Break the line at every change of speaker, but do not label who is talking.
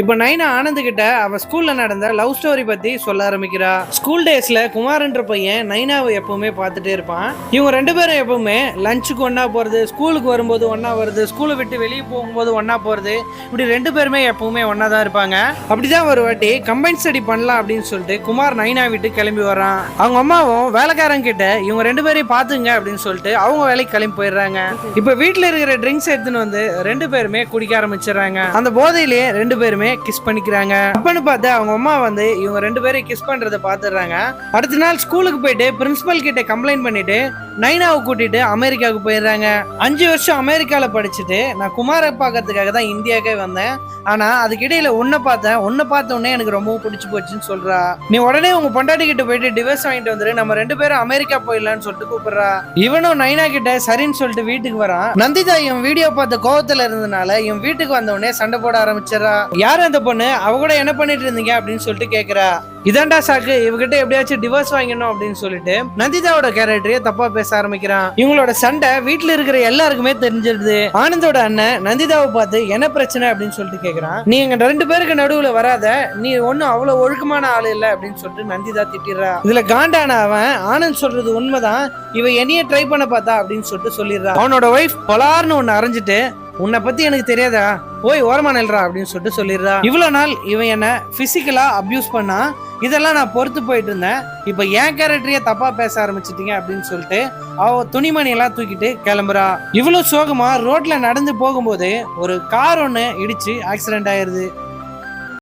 இப்போ நைனா ஆனந்த் கிட்ட அவ ஸ்கூல்ல நடந்த லவ் ஸ்டோரி பத்தி சொல்ல ஆரம்பிக்கிறா. ஸ்கூல் டேஸ்ல குமார்ன்ற பையன் நைனாவை எப்பவுமே பார்த்துட்டே இருப்பான். இவங்க ரெண்டு பேரும் எப்பவுமே லஞ்சுக்கு ஒன்னா போறது, ஸ்கூலுக்கு வரும்போது ஒன்னா வருது, ஸ்கூலை விட்டு வெளியே போகும்போது ஒன்னா போறது, இப்படி ரெண்டு பேருமே எப்பவுமே ஒன்னா தான் இருப்பாங்க. அப்படிதான் ஒரு வாட்டி கம்பைன் ஸ்டடி பண்ணலாம் அப்படின்னு சொல்லிட்டு குமார் நைனா விட்டு கிளம்பி வரான். அவங்க அம்மாவும் வேலைக்காரங்க கிட்ட இவங்க ரெண்டு பேரையும் பாத்துங்க அப்படின்னு சொல்லிட்டு அவங்க வேலைக்கு கிளம்பி போயிடுறாங்க. இப்ப வீட்டுல இருக்கிற ட்ரிங்க்ஸ் எடுத்துன்னு வந்து ரெண்டு பேருமே குடிக்க ஆரம்பிச்சிடறாங்க. அந்த போதையிலேயே ரெண்டு பேருமே கிஸ் பண்ணிக்கிறாங்க. அப்பன்னு பார்த்து அவங்க அம்மா வந்து இவங்க ரெண்டு பேரும் கிஸ் பண்றத பாத்துறாங்க. அடுத்த நாள் ஸ்கூலுக்கு போயிட்டு பிரின்சிபல் கிட்ட கம்ப்ளைண்ட் பண்ணிட்டு நைனாவை கூட்டிட்டு அமெரிக்காவுக்கு போயிடுறாங்க. 5 வருஷம் அமெரிக்கால படிச்சுட்டு நான் குமாரை பார்க்கறதுக்காக தான் இந்தியாவுக்கே வந்தேன். ஆனா அதுக்கிடையில உன்னை பார்த்த உடனே எனக்கு ரொம்ப பிடிச்சு போச்சுன்னு சொல்றா. நீ உடனே உங்க பொண்டாட்டி கிட்ட போயிட்டு டிவோர்ஸ் வாங்கிட்டு வந்துரு, நம்ம ரெண்டு பேரும் அமெரிக்கா போயிடலாம்னு சொல்லிட்டு கூப்பிடுறா. இவனும் நைனா கிட்ட சரின்னு சொல்லிட்டு வீட்டுக்கு வரான். நந்திதா இவன் வீடியோ பார்த்த கோவத்துல இருந்ததுனால இவன் வீட்டுக்கு வந்த உடனே சண்டை போட ஆரம்பிச்சிடறா. யார் அந்த பொண்ணு, அவ கூட என்ன பண்ணிட்டு இருந்தீங்க அப்படின்னு சொல்லிட்டு கேக்குறா. இதாண்டா சாக்கு, இவகிட்ட எப்படியாச்சும் டிவோர்ஸ் வாங்கணும் அப்படின்னு சொல்லிட்டு நந்திதாவோட கேரக்டரே தப்பா பேச ஆரம்பிக்கிறான். இவங்களோட சண்டை வீட்டுல இருக்கிற எல்லாருக்குமே தெரிஞ்சிருது. ஆனந்தோட அண்ணன் நந்திதாவை பார்த்து என்ன பிரச்சனை அப்படின்னு சொல்லிட்டு கேக்குறான். நீ எங்க ரெண்டு பேருக்கு நடுவுல வராத, நீ ஒன்னும் அவ்வளவு ஒழுக்கமான ஆளு இல்ல அப்படின்னு சொல்லிட்டு நந்திதா திட்டிடுறா. இதுல காண்டான அவன் ஆனந்த் சொல்றது உண்மைதான், இவ என்னைய ட்ரை பண்ண பார்த்தா அப்படின்னு சொல்லிட்டு சொல்லிடுறா. அவனோட ஒய்ஃப் பலார்னு ஒன்னு அரைஞ்சிட்டு உன்னை பத்தி எனக்கு தெரியாதா, போய் ஓரமா நில்றா அப்படின்னு சொல்லிட்டு சொல்லிடுறா. இவ்வளவு நாள் இவன் என்ன பிசிக்கலா அபியூஸ் பண்ணா, இதெல்லாம் நான் பொறுத்து போயிட்டு இருந்தேன். இப்ப என் கேரக்டரையே தப்பா பேச ஆரம்பிச்சிட்டீங்க அப்படின்னு சொல்லிட்டு அவ துணிமணி எல்லாம் தூக்கிட்டு கிளம்புறா. இவ்வளவு சோகமா ரோட்ல நடந்து போகும்போது ஒரு கார் ஒண்ணு இடிச்சு ஆக்சிடென்ட் ஆயிருது.